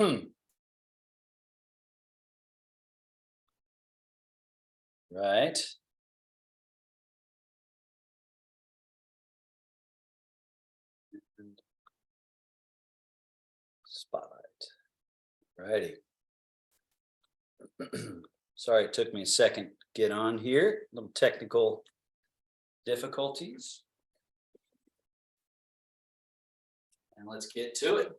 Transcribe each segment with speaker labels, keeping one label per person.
Speaker 1: Right. Spotlight. Righty. Sorry, it took me a second to get on here. Little technical difficulties. And let's get to it.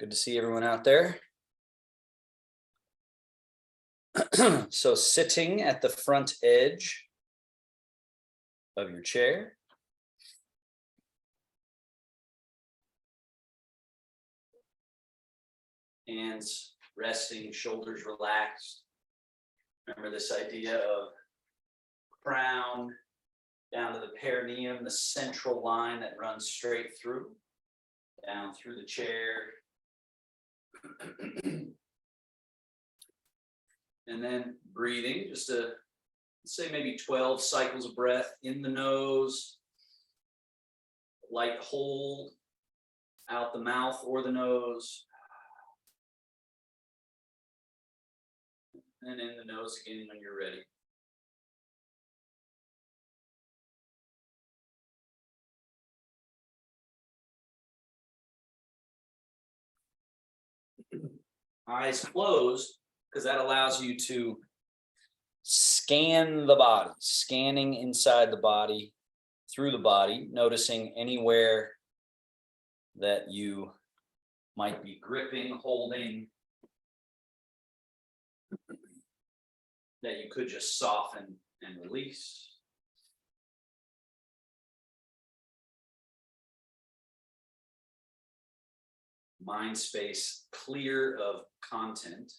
Speaker 1: Good to see everyone out there. So sitting at the front edge of your chair. Hands resting, shoulders relaxed. Remember this idea of crown down to the perineum, the central line that runs straight through, down through the chair. And then breathing, just let's say maybe 12 cycles of breath in the nose, light hold out the mouth or the nose, and in the nose again when you're ready. Eyes closed, because that allows you to scan the body, scanning inside the body, through the body, noticing anywhere that you might be gripping, holding, that you could just soften and release. Mind space clear of content.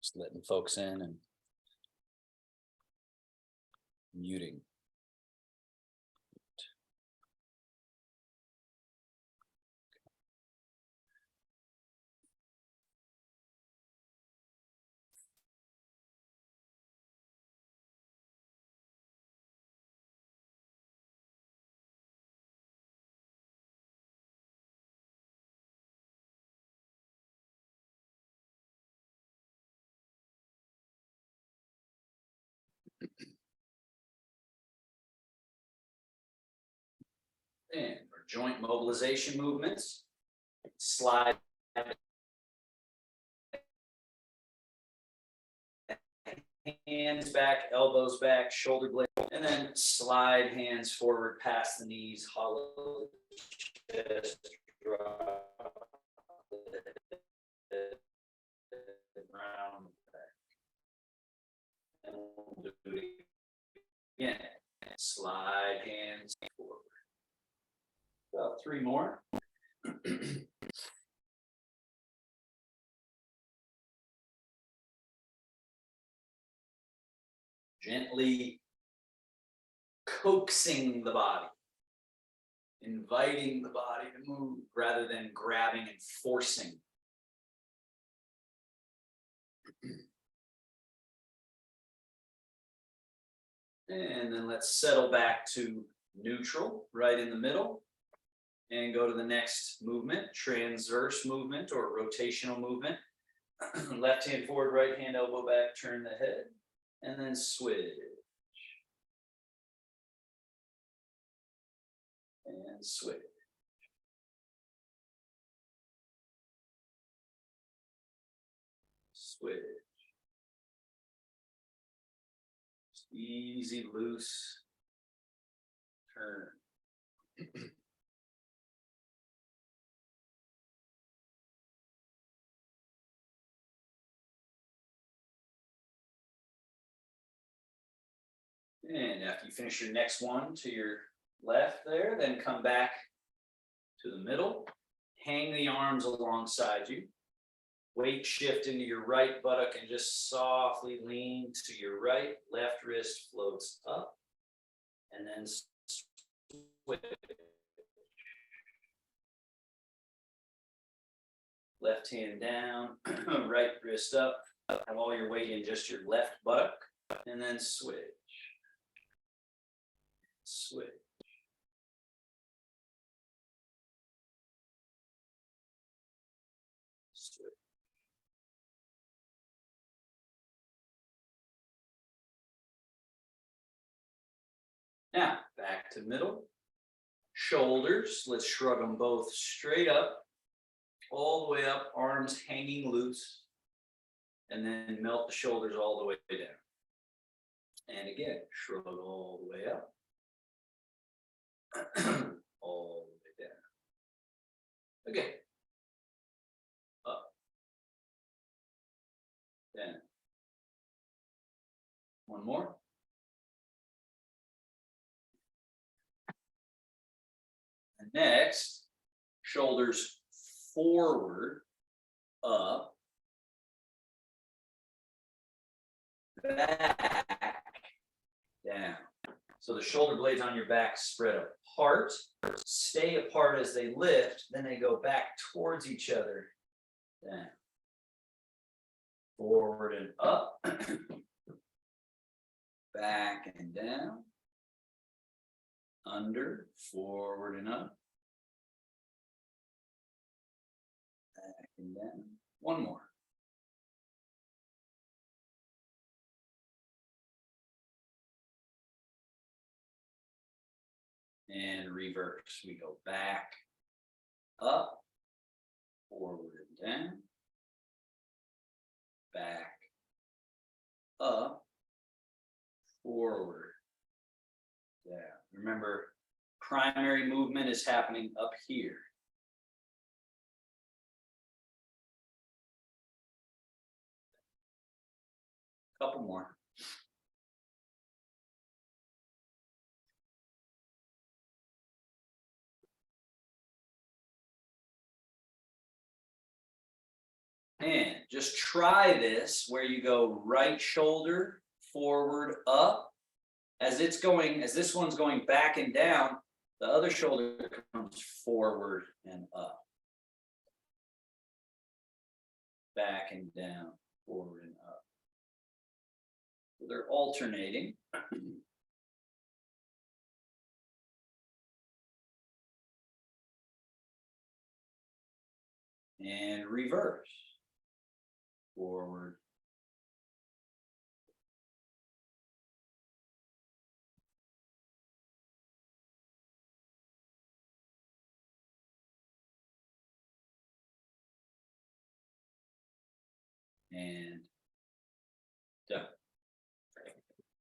Speaker 1: Just letting folks in and muting. And for joint mobilization movements, slide hands back, elbows back, shoulder blade, and then slide hands forward past the knees, hollow chest, drop round back. And we'll do it again. Slide hands forward. About 3 more. Gently coaxing the body, inviting the body to move rather than grabbing and forcing. And then let's settle back to neutral, right in the middle, and go to the next movement, transverse movement or rotational movement. Left hand forward, right hand elbow back, turn the head, and then switch. And switch. Switch. Just easy, loose turn. And after you finish your next one to your left there, then come back to the middle, hang the arms alongside you, weight shift into your right buttock and just softly lean to your right, left wrist floats up, and then switch. Left hand down, right wrist up, have all your weight in just your left buttock, and then switch. switch. Switch. Now, back to middle. Shoulders, let's shrug them both straight up, all the way up, arms hanging loose, and then melt the shoulders all the way down. And again, shrug all the way up, all the way down. Again, up, down. One more. And next, shoulders forward, up, back, down. So the shoulder blades on your back spread apart, stay apart as they lift, then they go back towards each other, down. Forward and up, back and down, under, forward and up, back and down. One more. And reverse. We go back, up, forward and down, back, up, forward, down. Remember, primary movement is happening up here. Couple more. And just try this where you go right shoulder forward up. As this one's going back and down, the other shoulder comes forward and up. Back and down, forward and up. So they're alternating. And reverse. Forward. And done.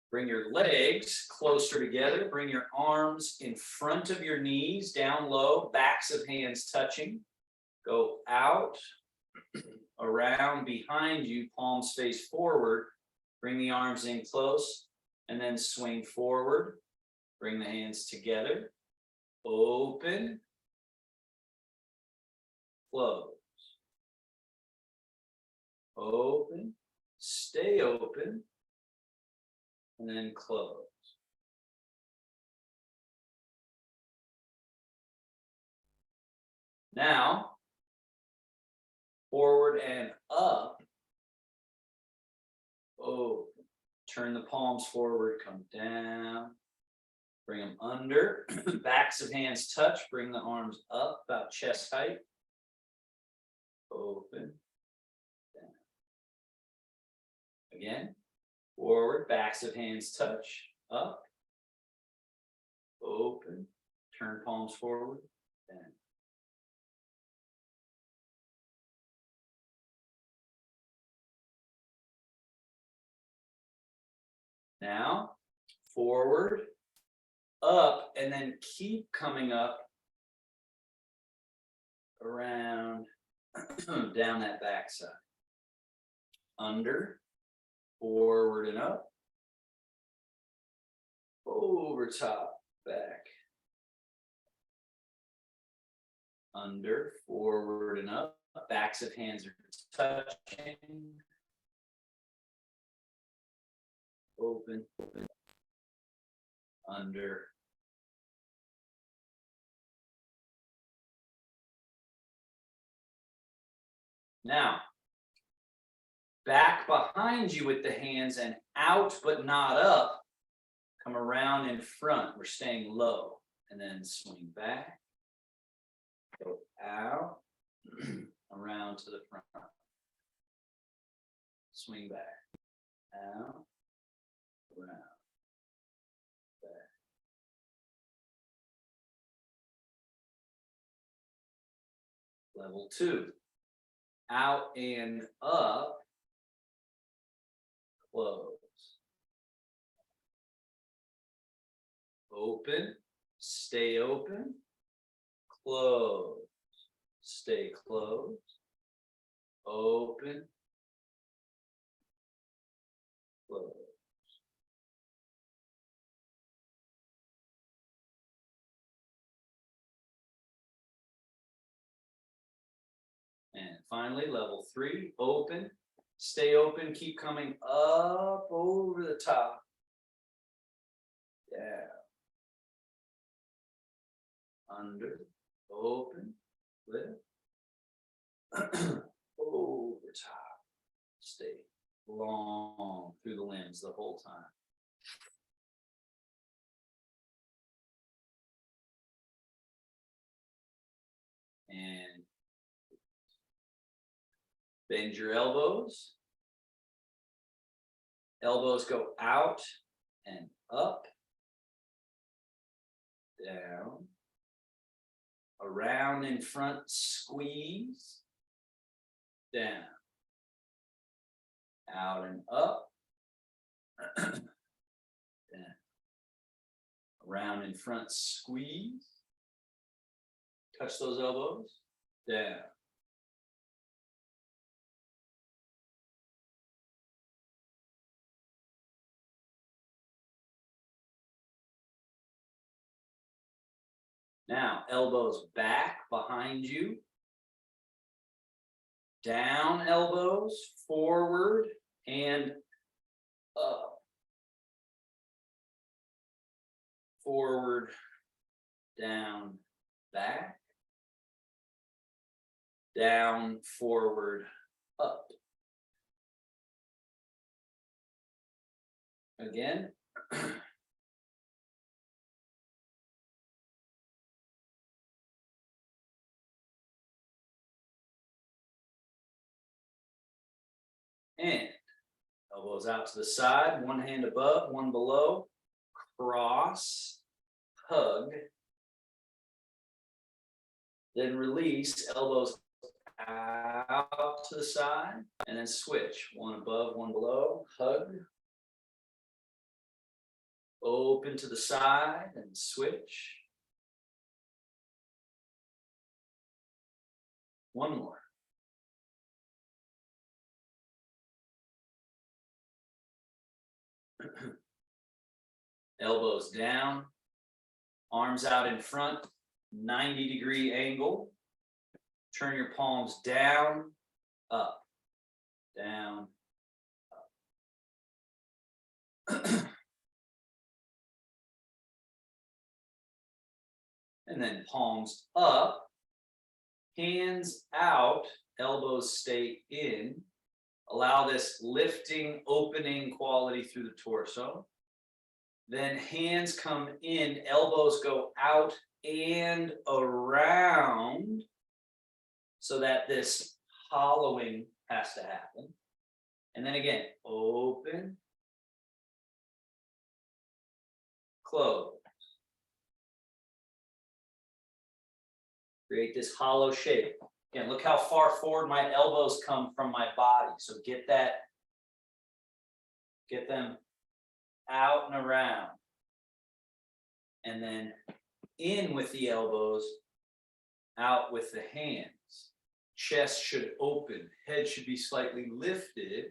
Speaker 1: Bring your legs closer together. Bring your arms in front of your knees, down low, backs of hands touching. Go out, around, behind you, palms face forward. Bring the arms in close, and then swing forward. Bring the hands together. Open. Close. Open. Stay open. And then close. Now, forward and up. Open. Turn the palms forward, come down. Bring them under. Backs of hands touch. Bring the arms up about chest height. Open. Down. Again. Forward, backs of hands touch, up, open, turn palms forward, down. Now, forward, up, and then keep coming up around, down that backside. Under. Forward and up, over top, back, under, forward and up, backs of hands are touching, open, open, under, now, back behind you with the hands and out but not up. Come around in front. We're staying low. And then swing back. Go out. Around to the front. Swing back. Out. Around. Back. Level 2. Out and up. Close. Open. Stay open. Close. Stay closed. Open. Close. And finally, level 3, open. Stay open, keep coming up over the top. Down. Under. Open. Lift. Over top. Stay long through the limbs the whole time. And bend your elbows. Elbows go out and up. Down. Around in front, squeeze. Down. Out and up. Down. Around in front, squeeze. Touch those elbows. Down. Now, elbows back behind you. Down elbows, forward and up. Forward, down, back. Down, forward, up. Again. And elbows out to the side, one hand above, one below, cross, hug, then release, elbows out to the side, and then switch, one above, one below, hug, open to the side, and switch. One more. Elbows down, arms out in front, 90-degree angle. Turn your palms down, up, down, up. And then palms up, hands out, elbows stay in. Allow this lifting, opening quality through the torso. Then hands come in, elbows go out and around so that this hollowing has to happen. And then again, open, close. Create this hollow shape. Again, look how far forward my elbows come from my body. So get them out and around. And then in with the elbows, out with the hands. Chest should open, head should be slightly lifted.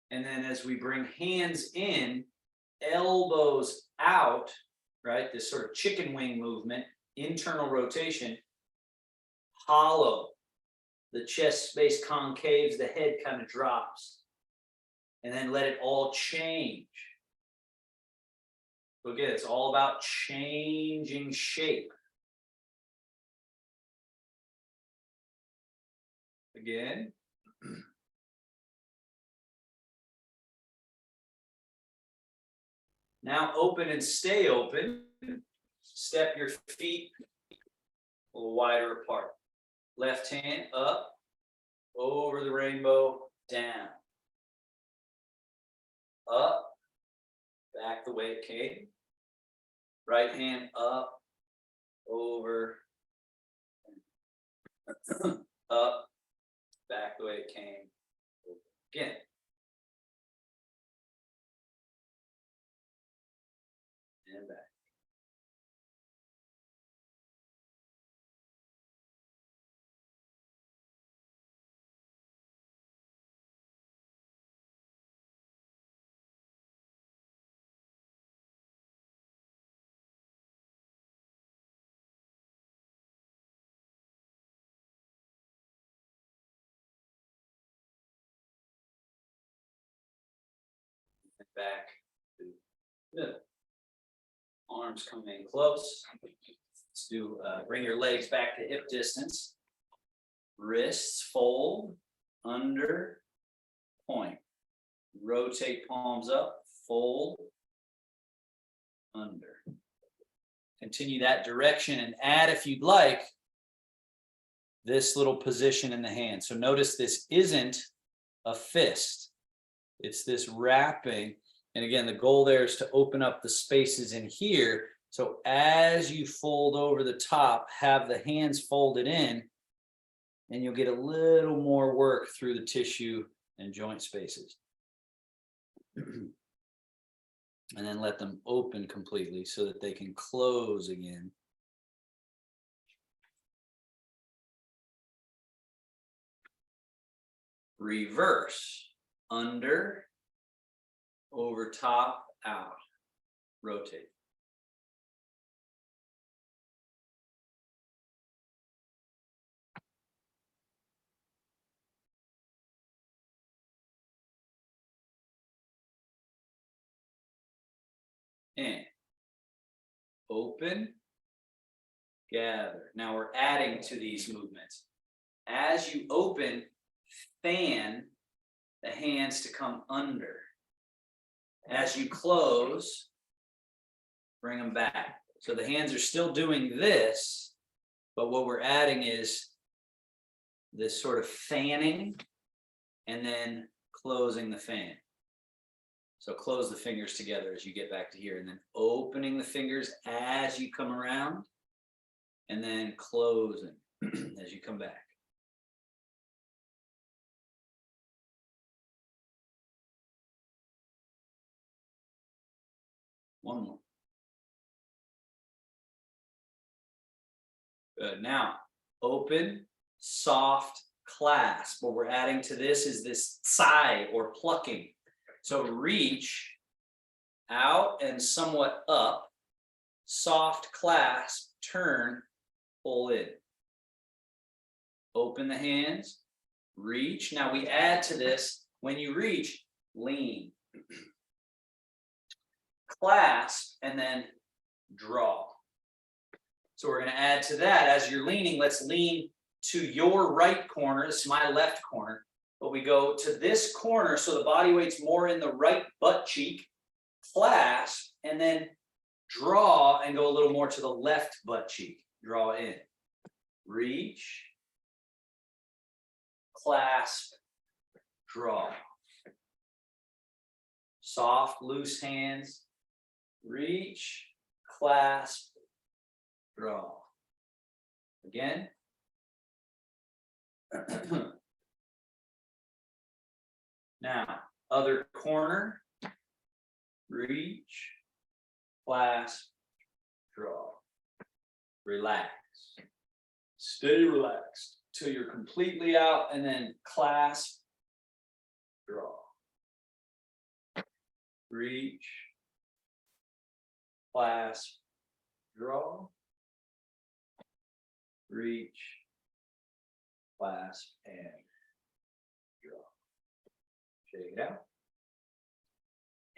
Speaker 1: And then as we bring hands in, elbows out, right? This sort of chicken wing movement, internal rotation, hollow. The chest space concaves, the head kind of drops. And then let it all change. So again, it's all about changing shape. Again. Now open and stay open. Step your feet a little wider apart. Left hand up, over the rainbow, down. Up, back the way it came. Right hand up, over, up, back the way it came. Again. And back. Back to the middle. Arms come in close. Let's do, bring your legs back to hip distance. Wrists fold, under, point. Rotate palms up, fold, under. Continue that direction and add, if you'd like, this little position in the hand. So notice this isn't a fist. It's this wrapping. And again, the goal there is to open up the spaces in here. So as you fold over the top, have the hands folded in, and you'll get a little more work through the tissue and joint spaces. And then let them open completely so that they can close again. Reverse, under, over top, out, rotate. And open, gather. Now we're adding to these movements. As you open, fan the hands to come under. As you close, bring them back. So the hands are still doing this, but what we're adding is this sort of fanning and then closing the fan. So close the fingers together as you get back to here, and then opening the fingers as you come around, and then closing as you come back. One more. Good. Now, open, soft clasp. What we're adding to this is this sigh or plucking. So reach out and somewhat up, soft clasp, turn, pull in. Open the hands, reach. Now we add to this, when you reach, lean. Clasp, and then draw. So we're going to add to that. As you're leaning, let's lean to your right corner. This is my left corner. But we go to this corner so the body weight's more in the right butt cheek. Clasp, and then draw and go a little more to the left butt cheek. Draw in. Reach. Clasp. Draw. Soft, loose hands. Reach, clasp, draw. Again. Now, other corner. Reach, clasp, draw. Relax. Stay relaxed till you're completely out, and then clasp, draw. Reach, clasp, draw, reach, clasp, and draw. Shake it out.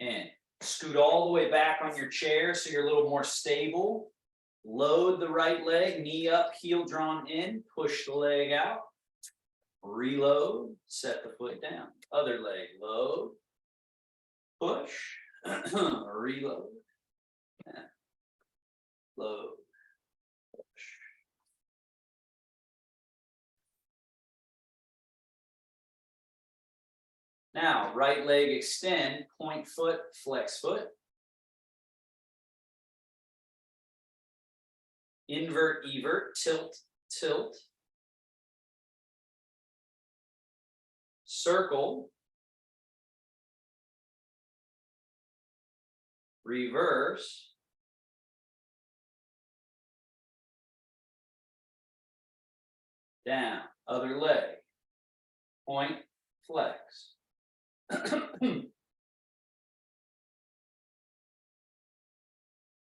Speaker 1: And scoot all the way back on your chair so you're a little more stable. Load the right leg, knee up, heel drawn in, push the leg out. Reload, set the foot down. Other leg, load, push, Reload. And load. Push. Now, right leg extend, point foot, flex foot. Invert, evert, tilt, tilt. Circle. Reverse. Down, other leg. Point, flex.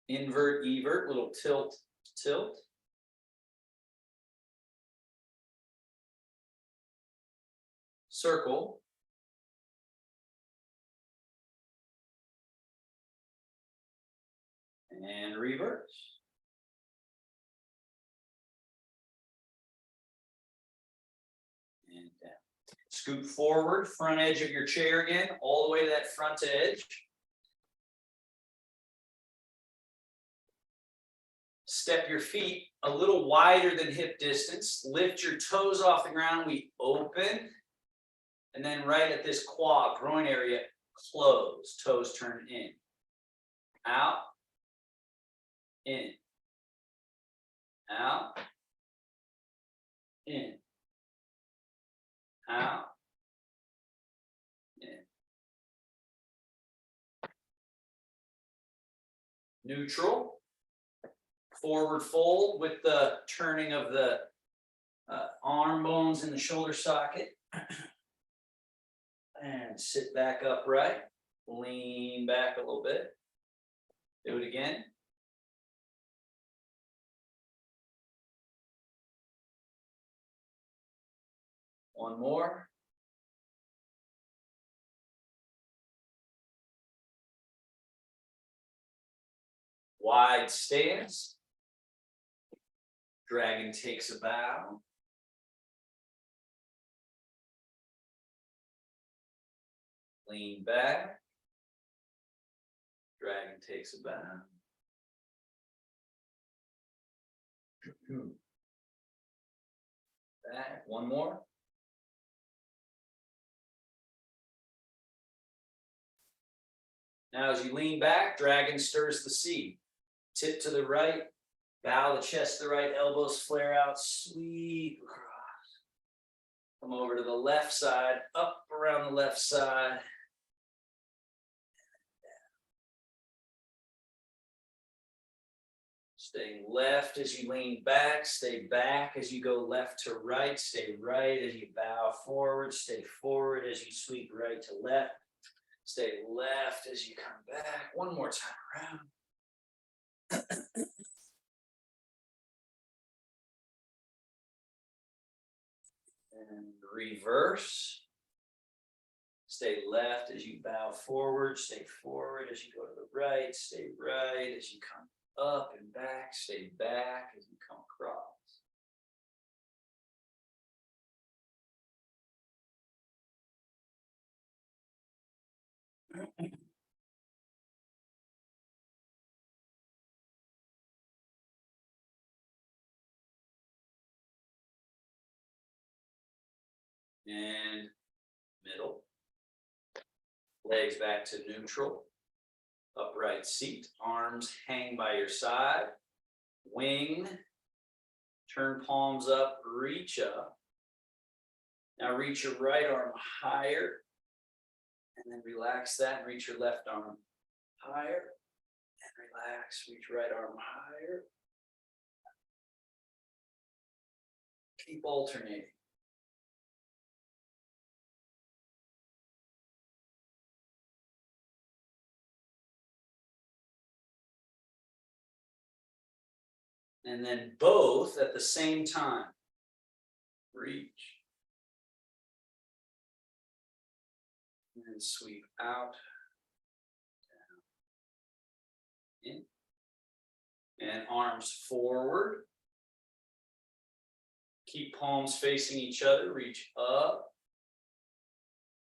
Speaker 1: Invert, evert, little tilt, tilt. Circle. And reverse. And down. Scoot forward, front edge of your chair again, all the way to that front edge. Step your feet a little wider than hip distance. Lift your toes off the ground. We open. And then right at this quad, groin area, close. Toes turn in. Out. In. Out. In. Out. In. Neutral. Forward fold with the turning of the arm bones in the shoulder socket. And sit back upright. Lean back a little bit. Do it again. One more. Wide stance. Dragon takes a bow. Lean back. Dragon takes a bow. Back. One more. Now as you lean back, dragon stirs the seat. Tip to the right, bow the chest to the right, elbows flare out, sweep across. Come over to the left side, up around the left side. Stay left as you lean back, stay back as you go left to right, stay right as you bow forward, stay forward as you sweep right to left, stay left as you come back. One more time around. And reverse. Stay left as you bow forward, stay forward as you go to the right, stay right as you come up and back, stay back as you come across. And middle. Legs back to neutral. Upright seat. Arms hang by your side. Wing. Turn palms up. Reach up. Now reach your right arm higher. And then relax that and reach your left arm higher. And relax. Reach right arm higher. Keep alternating. And then both at the same time. Reach. And then sweep out. Down. In. And arms forward. Keep palms facing each other. Reach up.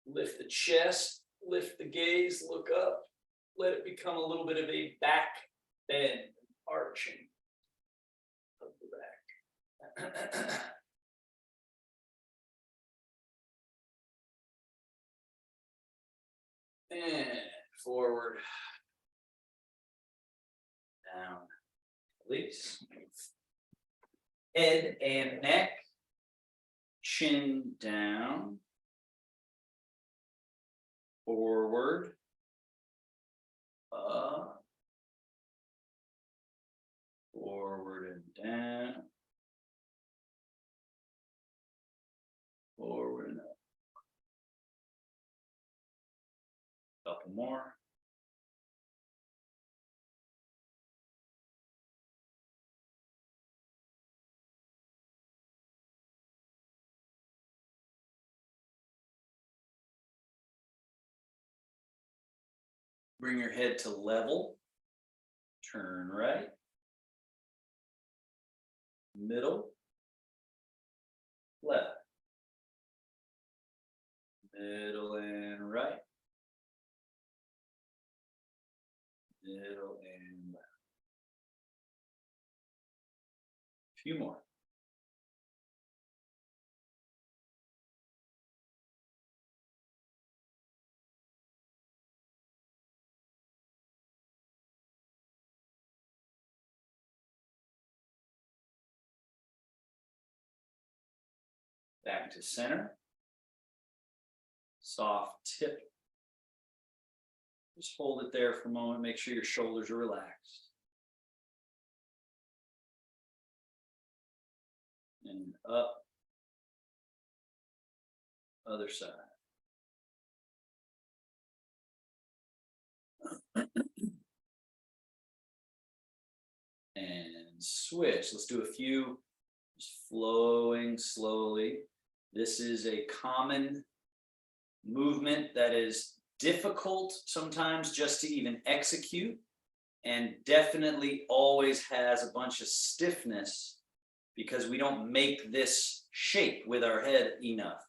Speaker 1: Lift the chest. Lift the gaze. Look up. let it become a little bit of a back bend, arching of the back. And forward, down, release. Head and neck, chin down, forward, up, forward and down, forward and up. Couple more. Bring your head to level. Turn right. Middle. Left. Middle and right. Middle and left. A few more. Back to center. Soft tip. Just hold it there for a moment. Make sure your shoulders are relaxed. And up. Other side. And switch. Let's do a few, just flowing slowly. This is a common movement that is difficult sometimes just to even execute, and definitely always has a bunch of stiffness because we don't make this shape with our head enough.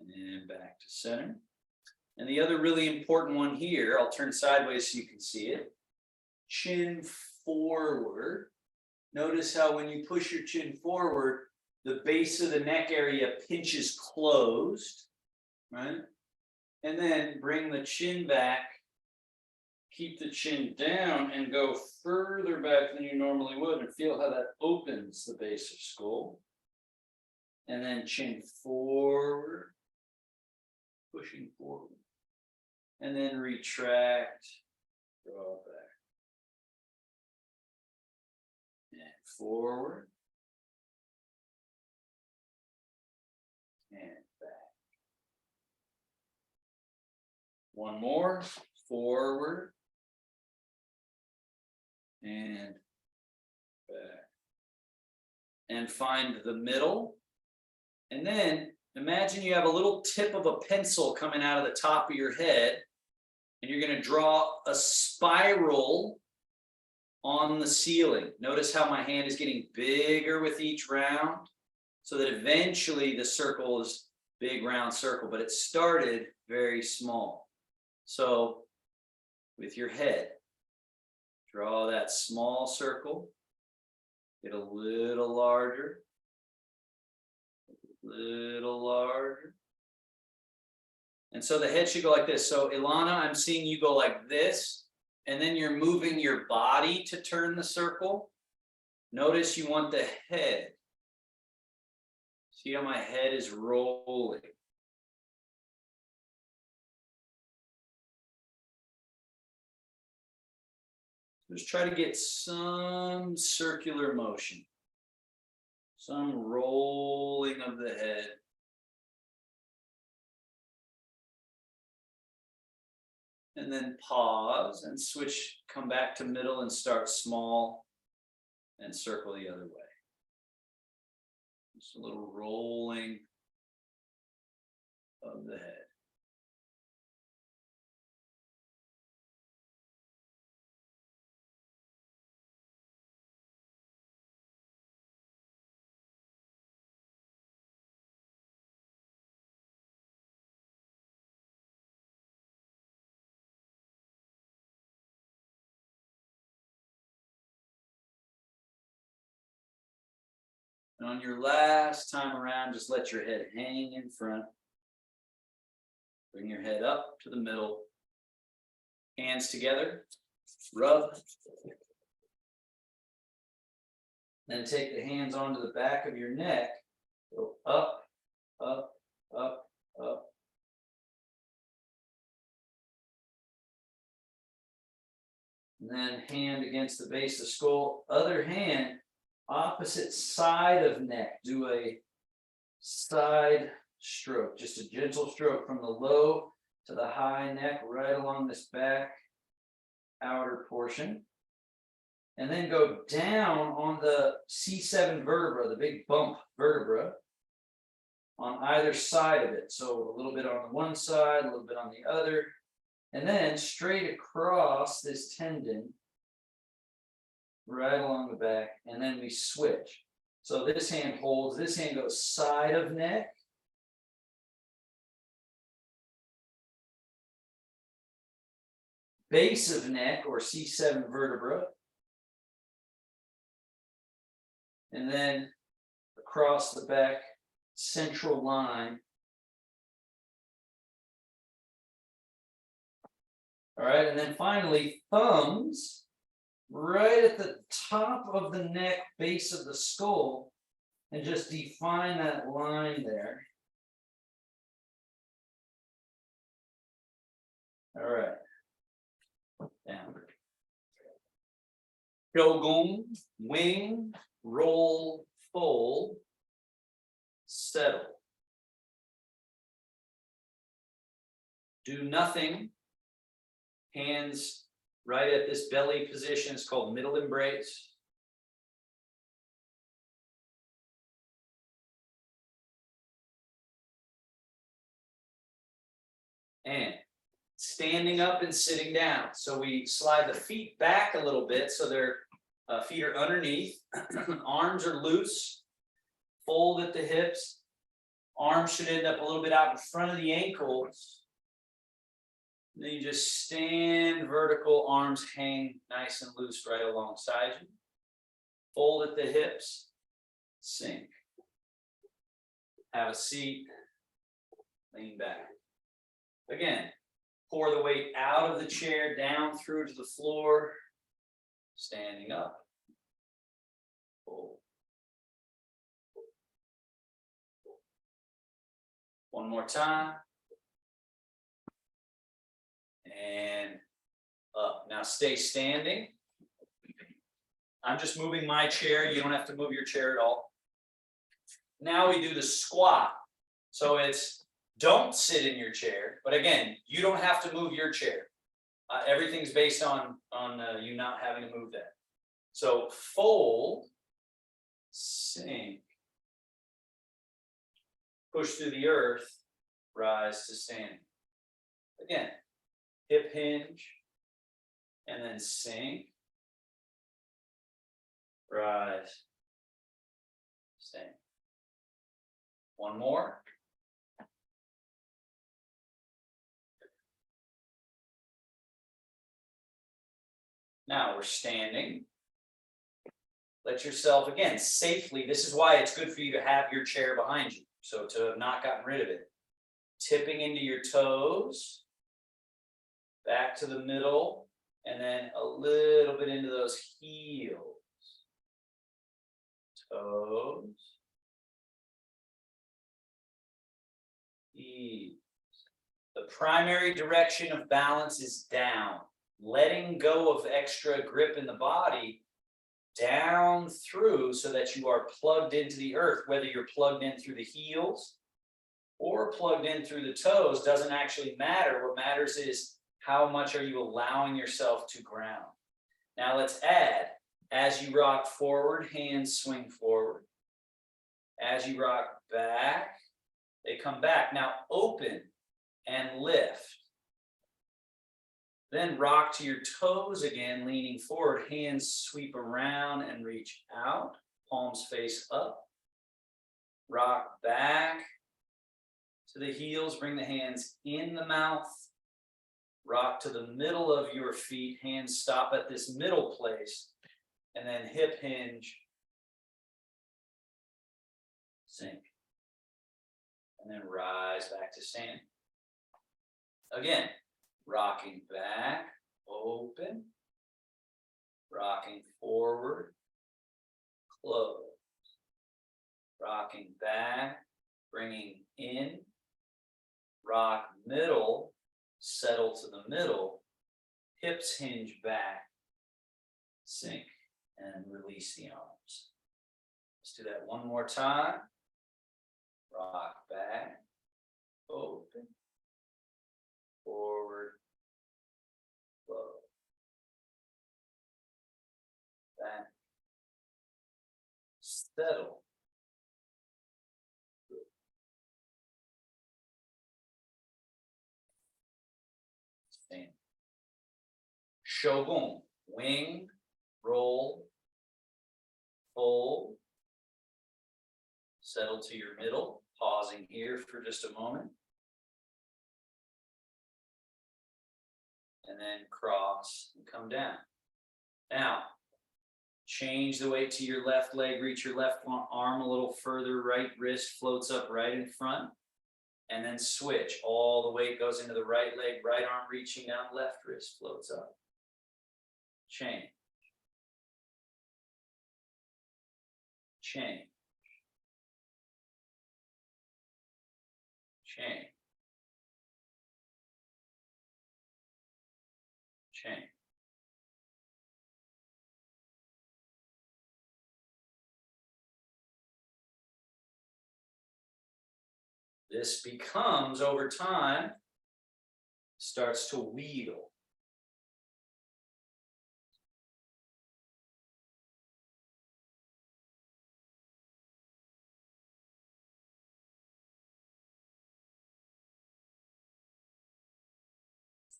Speaker 1: And back to center. And the other really important one here, I'll turn sideways so you can see it. Chin forward. Notice how when you push your chin forward, the base of the neck area pinches closed, right? And then bring the chin back, keep the chin down and go further back than you normally would, and feel how that opens the base of skull. And then chin forward, pushing forward. And then retract, draw back. And forward. And back. One more, forward. And back. And find the middle. And then imagine you have a little tip of a pencil coming out of the top of your head, and you're going to draw a spiral on the ceiling. Notice how my hand is getting bigger with each round, so that eventually the circle is big round circle, but it started very small. So with your head, draw that small circle, get a little larger, little larger. And so the head should go like this. So Ilana, I'm seeing you go like this, and then you're moving your body to turn the circle. Notice you want the head. See how my head is rolling. Just try to get some circular motion. Some rolling of the head. And then pause and switch, come back to middle and start small and circle the other way. Just a little rolling of the head. And on your last time around, just let your head hang in front. Bring your head up to the middle. Hands together. Rub. Then take the hands onto the back of your neck. Go up, up, up, up. And then hand against the base of the skull. Other hand, opposite side of neck. Do a side stroke. Just a gentle stroke from the low to the high neck, right along this back outer portion. And then go down on the C7 vertebra, the big bump vertebra, on either side of it. So a little bit on one side, a little bit on the other. And then straight across this tendon, right along the back, and then we switch. So this hand holds, this hand goes side of neck. Base of neck, or C7 vertebra. And then across the back, central line. All right, and then finally, thumbs right at the top of the neck, base of the skull, and just define that line there. All right. Down. Shogun, wing, roll, fold, settle. Do nothing. Hands right at this belly position. It's called middle embrace. And standing up and sitting down. So we slide the feet back a little bit so their feet are underneath. Arms are loose. Fold at the hips. Arms should end up a little bit out in front of the ankles. And then you just stand vertical, arms hang nice and loose right alongside you. Fold at the hips, sink. Have a seat, lean back. Again, pour the weight out of the chair, down through to the floor, standing up. Fold. One more time. And up. Now stay standing. I'm just moving my chair. You don't have to move your chair at all. Now we do the squat. So it's don't sit in your chair. But again, you don't have to move your chair. Everything's based on you not having to move that. So fold, sink, push through the earth, rise to standing. Again. Hip hinge, and then sink, rise, stand. One more. Now we're standing. Let yourself, again, safely, this is why it's good for you to have your chair behind you. So to have not gotten rid of it. Tipping into your toes. Back to the middle, and then a little bit into those heels. Toes. Heels. The primary direction of balance is down. Letting go of extra grip in the body down through so that you are plugged into the earth, whether you're plugged in through the heels or plugged in through the toes doesn't actually matter. What matters is how much are you allowing yourself to ground? Now let's add, as you rock forward, hands swing forward. As you rock back, they come back. Now open and lift. Then rock to your toes again, leaning forward. Hands sweep around and reach out. Palms face up. Rock back to the heels. Bring the hands in the mouth. Rock to the middle of your feet. Hands stop at this middle place. And then hip hinge. sink. And then rise back to standing. Again, rocking back, open, rocking forward, close, rocking back, bringing in, rock middle, settle to the middle, hips hinge back, sink, and release the arms. Let's do that one more time. Rock back, open, forward, close, back, settle, stand. Shogun, wing, roll, fold, settle to your middle, pausing here for just a moment. And then cross and come down. Now, change the weight to your left leg, reach your left arm a little further, right wrist floats up right in front, and then switch. All the weight goes into the right leg, right arm reaching down, left wrist floats up. Change. Change. Change. Change. This becomes, over time, starts to wheel.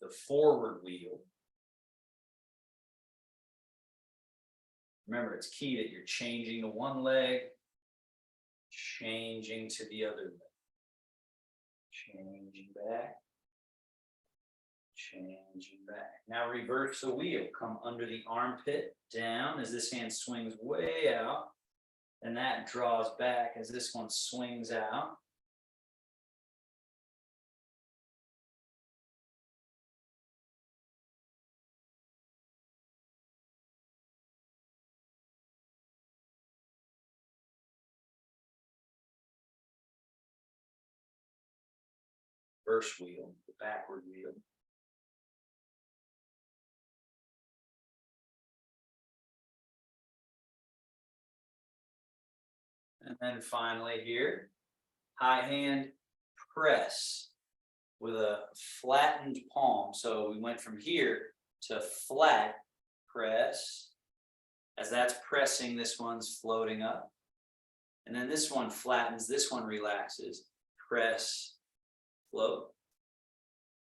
Speaker 1: The forward wheel. Remember, it's key that you're changing to one leg, changing to the other leg. Changing back, changing back. Now reverse the wheel. Come under the armpit, down as this hand swings way out, and that draws back as this one swings out. Reverse wheel, the backward wheel. And then finally here, high hand press with a flattened palm. So we went from here to flat press. As that's pressing, this one's floating up. And then this one flattens, this one relaxes. Press, float.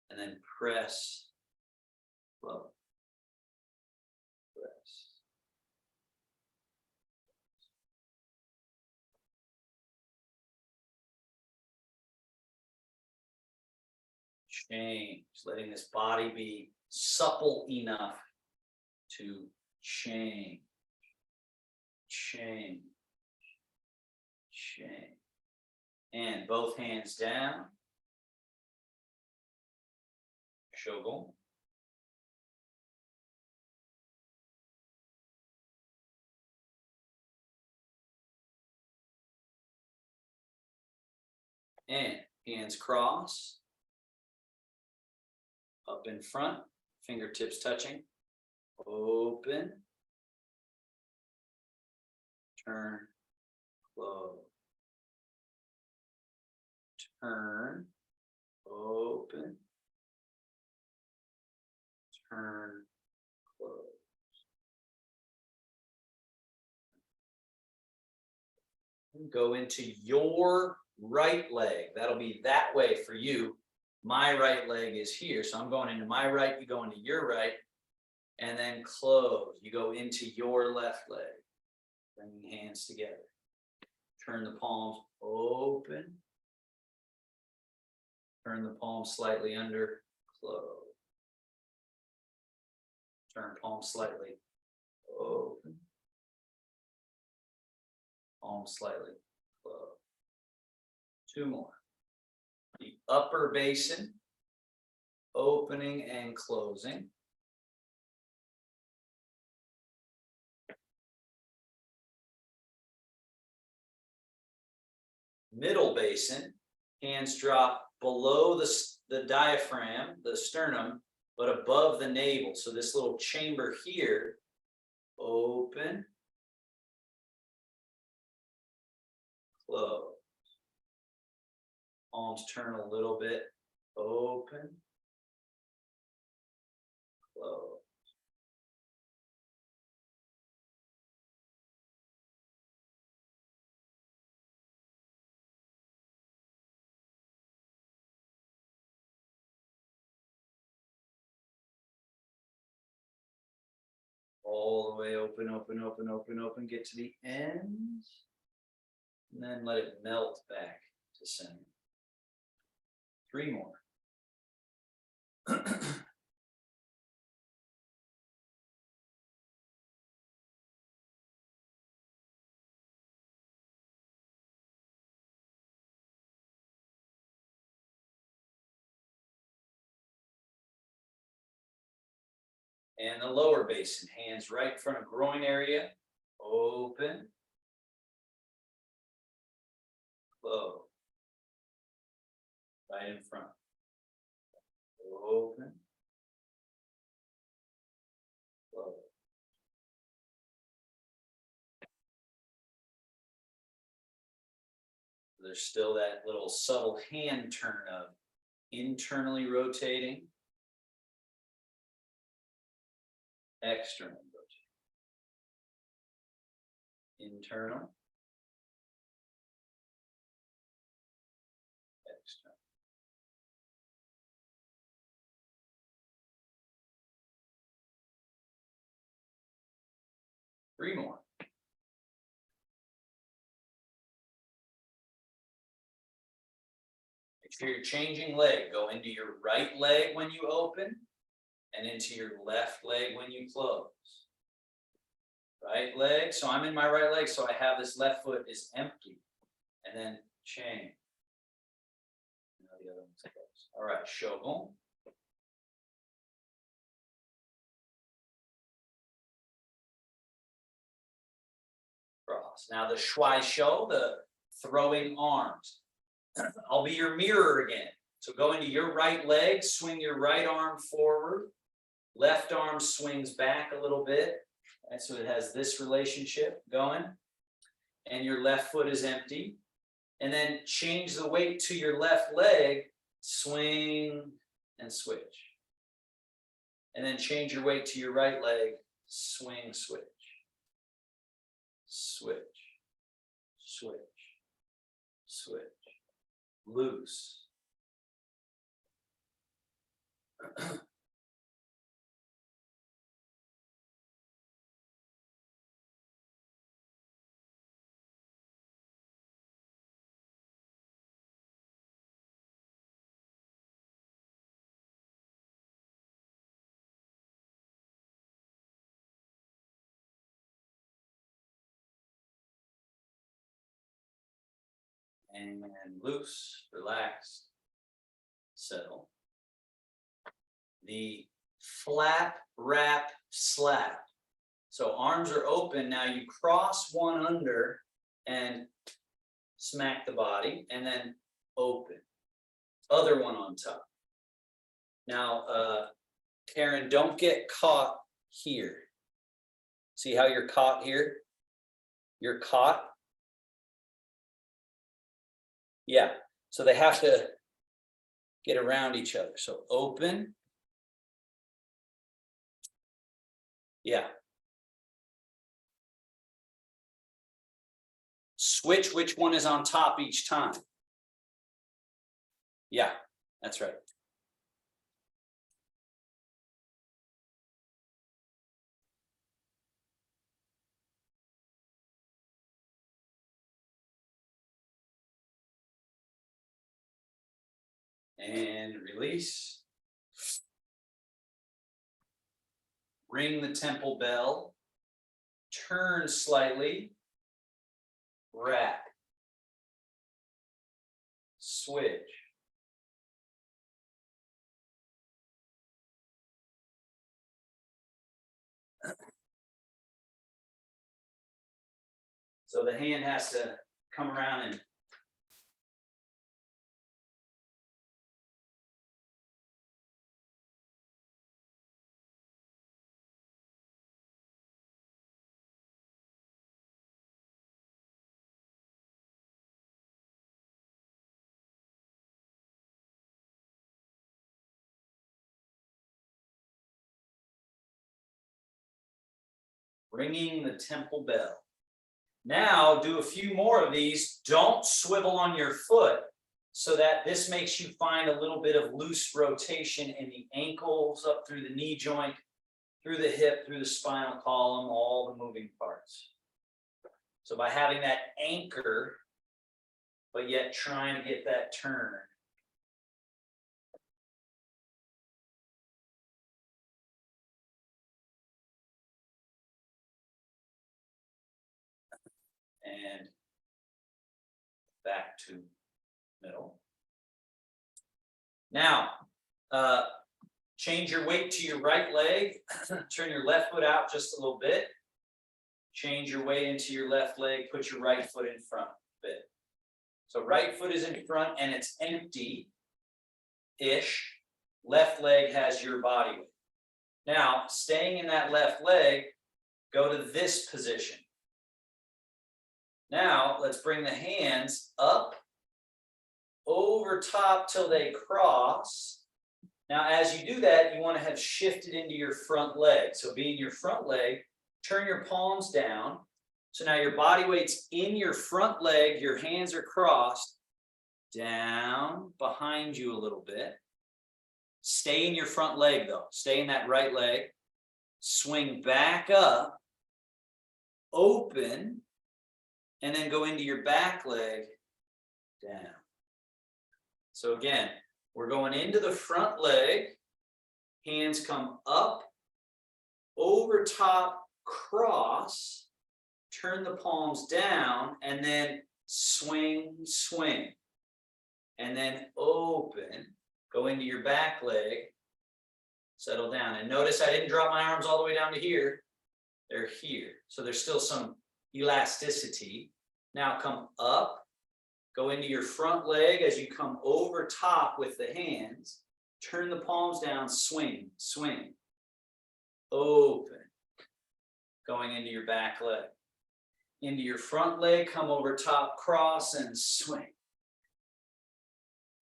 Speaker 1: And then press, float. Press. Change, letting this body be supple enough to change, change, change. And both hands down. Shogun. And hands cross. Up in front, fingertips touching. Open. Turn, close. Turn, open. Turn, close. Go into your right leg. That'll be that way for you. My right leg is here. So I'm going into my right, you go into your right, and then close. You go into your left leg. Bringing hands together. Turn the palms open. Turn the palms slightly under, close. Turn palm slightly open. Palm slightly close. 2 more. The upper basin, opening and closing. Middle basin, hands drop below the diaphragm, the sternum, but above the navel. So this little chamber here, open, close. Palms turn a little bit, open, close. All the way open, open, open, open, open, get to the end, and then let it melt back to center. 3 more. And the lower basin, hands right in front of groin area, open, close, right in front, open, close. There's still that little subtle hand turn of internally rotating, externally rotating, internal, external. Three more. Make sure you're changing leg. Go into your right leg when you open and into your left leg when you close. Right leg, so I'm in my right leg, so I have this left foot is empty. And then change. Now the other one's closed. All right, shogun. Cross. Now the shuai shou, the throwing arms. I'll be your mirror again. So go into your right leg, swing your right arm forward, left arm swings back a little bit. And so it has this relationship going, and your left foot is empty. And then change the weight to your left leg, swing and switch. And then change your weight to your right leg, swing, switch. Switch, switch, switch. Loose. And loose, relaxed, settle. The flap, wrap, slap. So arms are open. Now you cross one under and smack the body, and then open. Other one on top. Now, Karen, don't get caught here. See how you're caught here? You're caught. Yeah, so they have to get around each other. So open. Yeah. Switch which one is on top each time. Yeah, that's right. And release. Ring the temple bell. Turn slightly. Wrap. switch. So the hand has to come around and ringing the temple bell. Now do a few more of these. Don't swivel on your foot so that this makes you find a little bit of loose rotation in the ankles, up through the knee joint, through the hip, through the spinal column, all the moving parts. So by having that anchor, but yet trying to get that turn. And back to middle. Now, change your weight to your right leg. Turn your left foot out just a little bit. Change your weight into your left leg. Put your right foot in front a bit. So right foot is in front and it's empty-ish. Left leg has your body weight. Now, staying in that left leg, go to this position. Now, let's bring the hands up over top till they cross. Now, as you do that, you want to have shifted into your front leg. So being your front leg, turn your palms down. So now your body weight's in your front leg, your hands are crossed, down behind you a little bit. Stay in your front leg though, stay in that right leg. Swing back up, open, and then go into your back leg, down. So again, we're going into the front leg, hands come up, over top, cross, turn the palms down, and then swing, swing. And then open, go into your back leg, settle down. And notice I didn't drop my arms all the way down to here. They're here. So there's still some elasticity. Now come up, go into your front leg as you come over top with the hands. Turn the palms down, swing, swing. Open. Going into your back leg. Into your front leg, come over top, cross, and swing.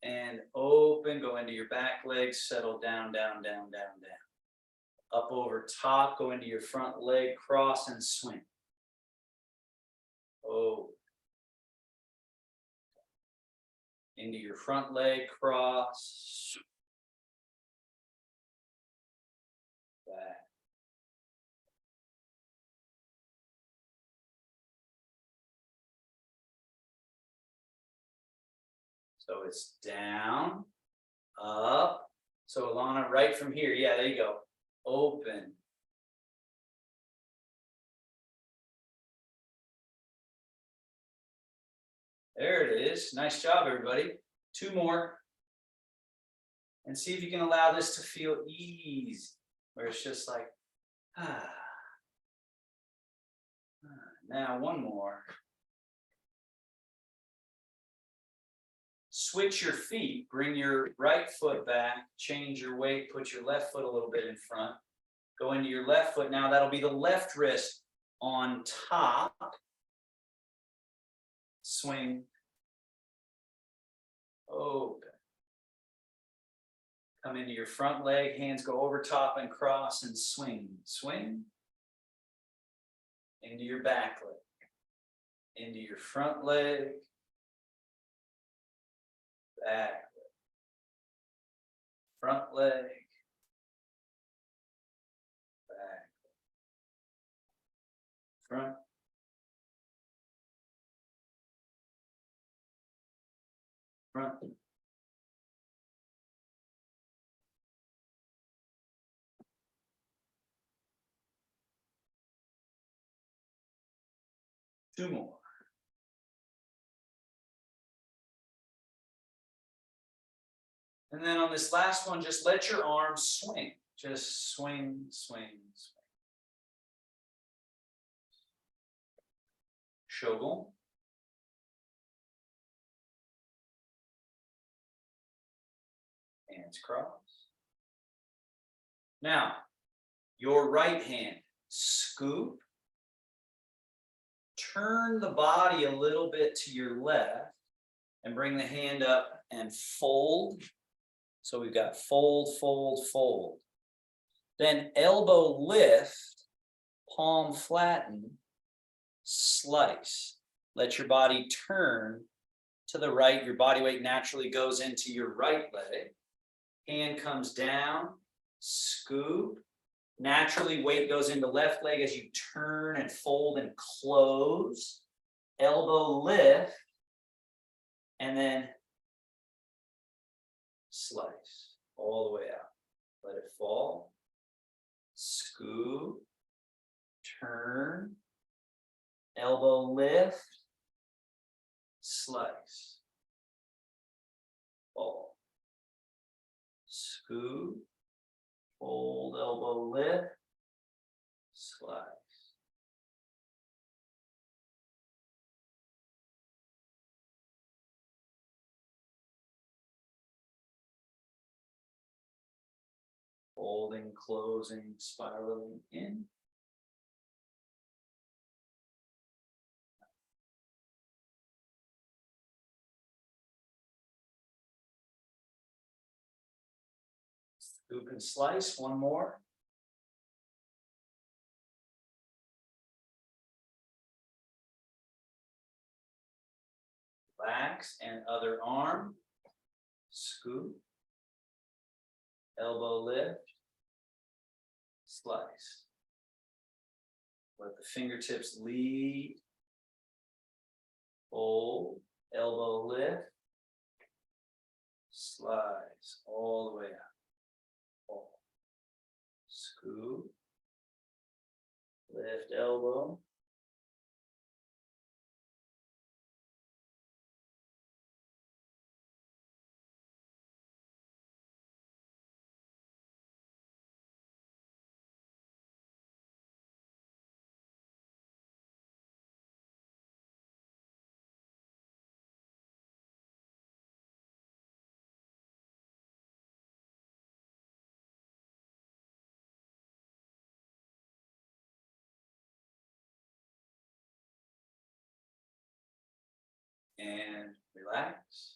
Speaker 1: And open, go into your back leg, settle down, down, down, down, down. Up over top, go into your front leg, cross, and swing. Oh. Into your front leg, cross. Back. So it's down, up. So Alana, right from here. Yeah, there you go. Open. There it is. Nice job, everybody. Two more. And see if you can allow this to feel easy, where it's just like, ah. Now one more. Switch your feet, bring your right foot back, change your weight, put your left foot a little bit in front. Go into your left foot. Now that'll be the left wrist on top. Swing. Open. Come into your front leg, hands go over top and cross and swing. Swing. Into your back leg. Into your front leg. Back leg. Front leg. Back. Front. Front. Two more. And then on this last one, just let your arms swing. Just swing, swing, swing. Shogun. Hands crossed. Now, your right hand, scoop. Turn the body a little bit to your left and bring the hand up and fold. So we've got fold, fold, fold. Then elbow lift, palm flatten, slice. Let your body turn to the right. Your body weight naturally goes into your right leg. Hand comes down, scoop. Naturally, weight goes into left leg as you turn and fold and close. Elbow lift, and then slice all the way out. Let it fall. Scoop, turn, elbow lift, slice, fall, scoop, fold, elbow lift, slice. Folding, closing, spiraling in. Scoop and slice, one more. Relax, and other arm. Scoop. Elbow lift. Slice. Let the fingertips lead. Fold. Elbow lift. Slice all the way out. Fold. Scoop. Lift elbow. And relax.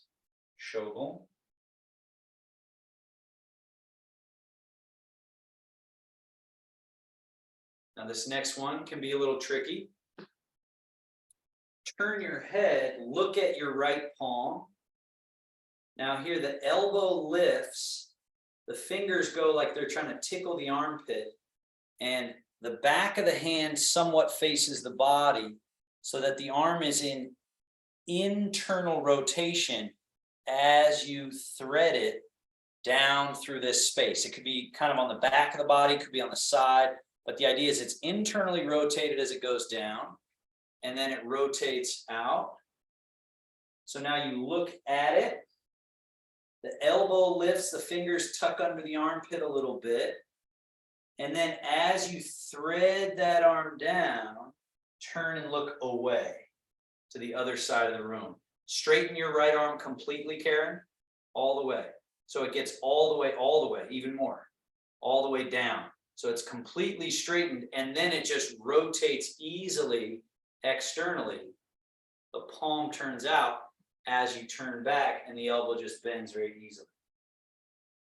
Speaker 1: Shogun. Now this next one can be a little tricky. Turn your head, look at your right palm. Now here the elbow lifts, the fingers go like they're trying to tickle the armpit, and the back of the hand somewhat faces the body so that the arm is in internal rotation as you thread it down through this space. It could be kind of on the back of the body, could be on the side, but the idea is it's internally rotated as it goes down, and then it rotates out. So now you look at it, the elbow lifts, the fingers tuck under the armpit a little bit, and then as you thread that arm down, turn and look away to the other side of the room. Straighten your right arm completely, Karen, all the way. So it gets all the way, even more, all the way down. So it's completely straightened, and then it just rotates easily externally. The palm turns out as you turn back, and the elbow just bends very easily.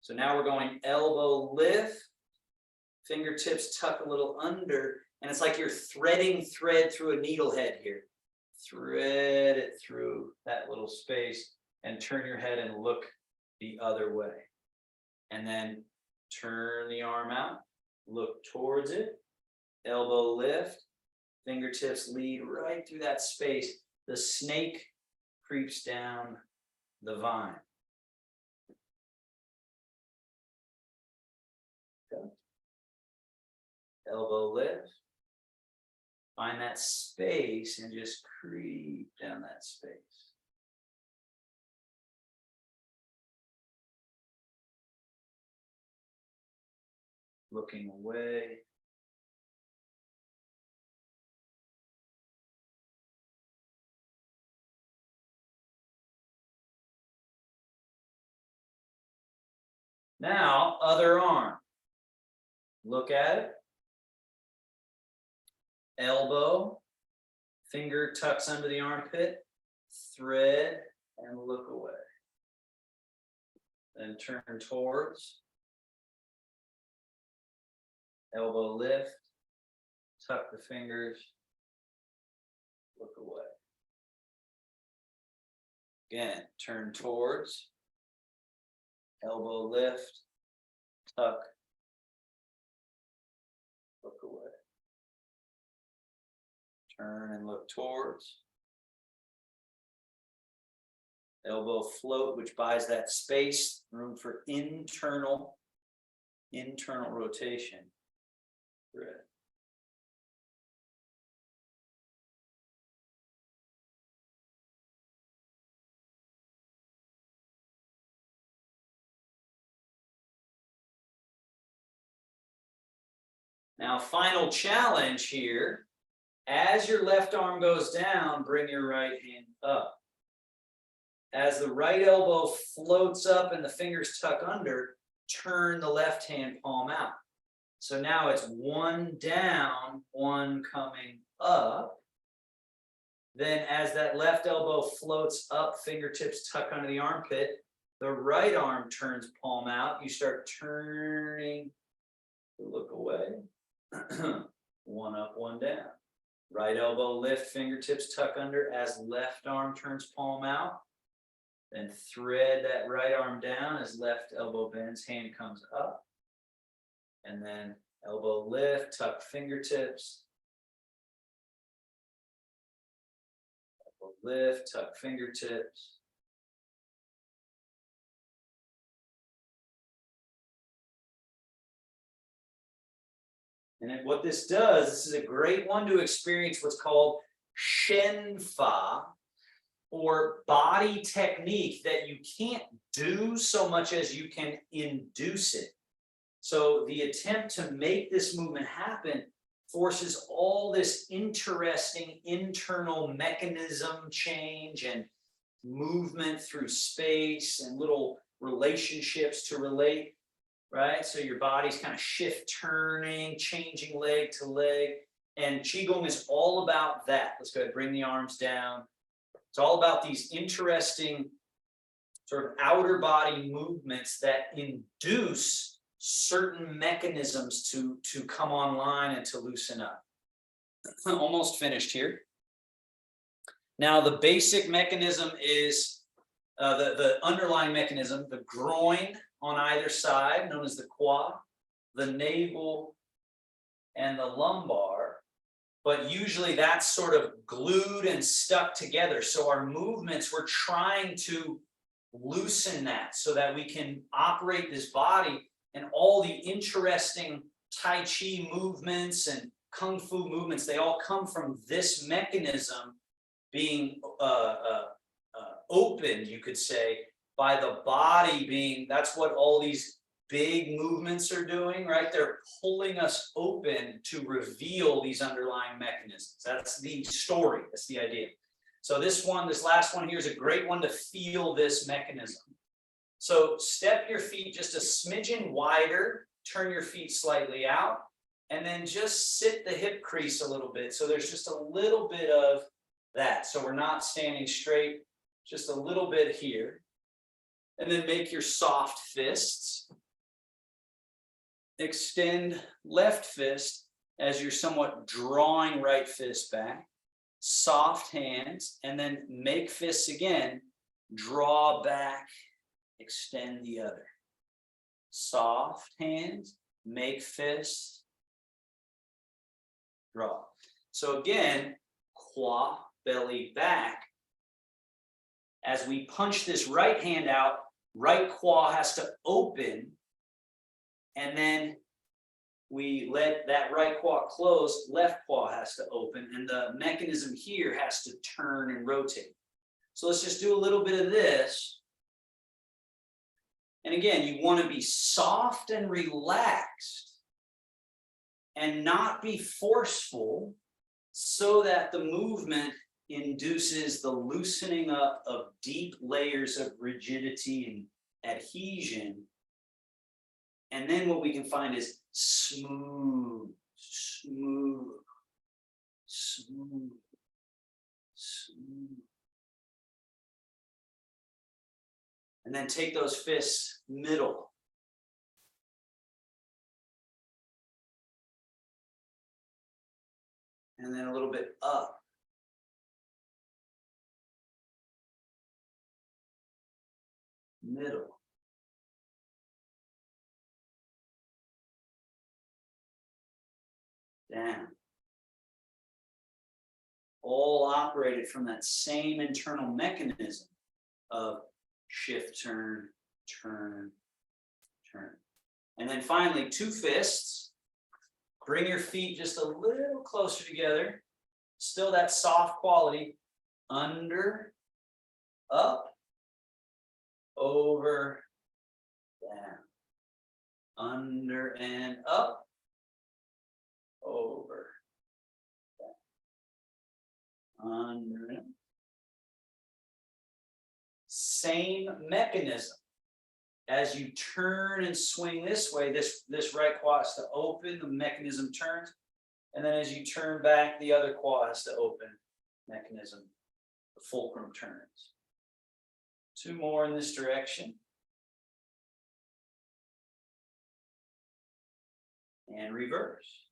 Speaker 1: So now we're going elbow lift, fingertips tuck a little under, and it's like you're threading thread through a needle head here. Thread it through that little space and turn your head and look the other way. And then turn the arm out, look towards it, elbow lift, fingertips lead right through that space. The snake creeps down the vine. Okay. Elbow lift. Find that space and just creep down that space. looking away. Now, other arm. Look at it. Elbow, finger tucks under the armpit, thread, and look away. Then turn towards. Elbow lift, tuck the fingers, look away. Again, turn towards. Elbow lift, tuck, look away. Turn and look towards. Elbow float, which buys that space, room for internal rotation. Thread. Now, final challenge here. As your left arm goes down, bring your right hand up. As the right elbow floats up and the fingers tuck under, turn the left hand palm out. So now it's one down, one coming up. Then as that left elbow floats up, fingertips tuck under the armpit, the right arm turns palm out. You start turning to look away. One up, one down. Right elbow lift, fingertips tuck under as left arm turns palm out. Then thread that right arm down as left elbow bends, hand comes up. And then elbow lift, tuck fingertips. Elbow lift, tuck fingertips. And then what this does, this is a great one to experience what's called Shen Fa, or body technique that you can't do so much as you can induce it. So the attempt to make this movement happen forces all this interesting internal mechanism change and movement through space and little relationships to relate, right? So your body's kind of shift turning, changing leg to leg. And Qigong is all about that. Let's go ahead and bring the arms down. It's all about these interesting sort of outer body movements that induce certain mechanisms to come online and to loosen up. Almost finished here. Now, the basic mechanism is the underlying mechanism, the groin on either side, known as the quad, the navel, and the lumbar. But usually that's sort of glued and stuck together. So our movements, we're trying to loosen that so that we can operate this body, and all the interesting Tai Chi movements and Kung Fu movements, they all come from this mechanism being opened, you could say, by the body being, that's what all these big movements are doing, right? They're pulling us open to reveal these underlying mechanisms. That's the story, that's the idea. So this last one here is a great one to feel this mechanism. So step your feet just a smidgen wider, turn your feet slightly out, and then just sit the hip crease a little bit. So there's just a little bit of that. So we're not standing straight, just a little bit here. And then make your soft fists. Extend left fist as you're somewhat drawing right fist back. Soft hands, and then make fists again. Draw back, extend the other. Soft hands, make fists, draw. So again, qua, belly back. As we punch this right hand out, right qua has to open, and then we let that right qua close, left qua has to open, and the mechanism here has to turn and rotate. So let's just do a little bit of this. And again, you want to be soft and relaxed and not be forceful so that the movement induces the loosening up of deep layers of rigidity and adhesion. And then what we can find is smooth, smooth, smooth, smooth. And then take those fists middle. And then a little bit up. Middle. Down. All operated from that same internal mechanism of shift, turn, turn, turn. And then finally, two fists. Bring your feet just a little closer together. Still that soft quality. Under, up, over, down. Under and up, over, down. Under and same mechanism. As you turn and swing this way, this right quad has to open, the mechanism turns. And then as you turn back, the other quad has to open, mechanism, the fulcrum turns. Two more in this direction. And reverse.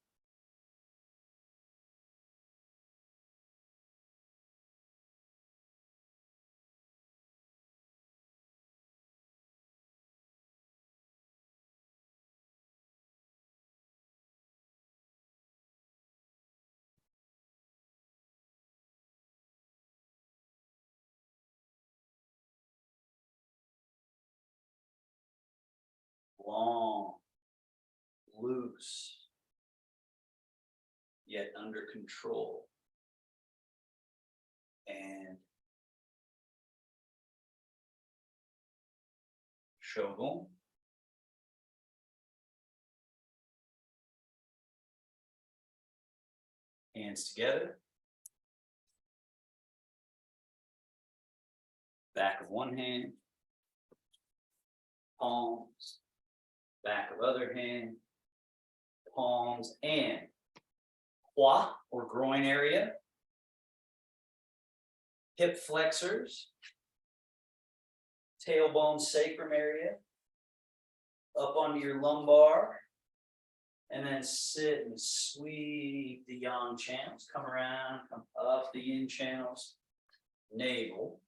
Speaker 1: Long, loose, yet under control. And shogun. Hands together. Back of one hand. Palms. Back of other hand. Palms and hua or groin area. Hip flexors. Tailbone sacrum area. Up onto your lumbar. And then sit and sweep the yang channels. Come around, come up the yin channels. Navel.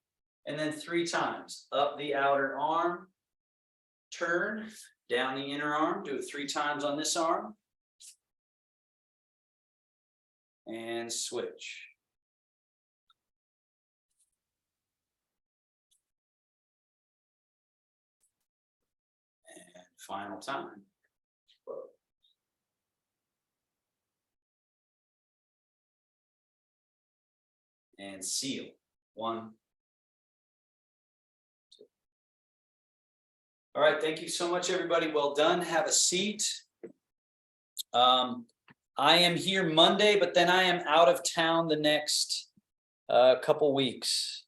Speaker 1: And then 3 times. Up the outer arm. Turn. Down the inner arm. Do it 3 times on this arm. And switch. And final time. And seal. 1, 2. All right, thank you so much, everybody. Well done. Have a seat. I am here Monday, but then I am out of town the next couple weeks.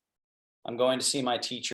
Speaker 1: I'm going to see my teacher.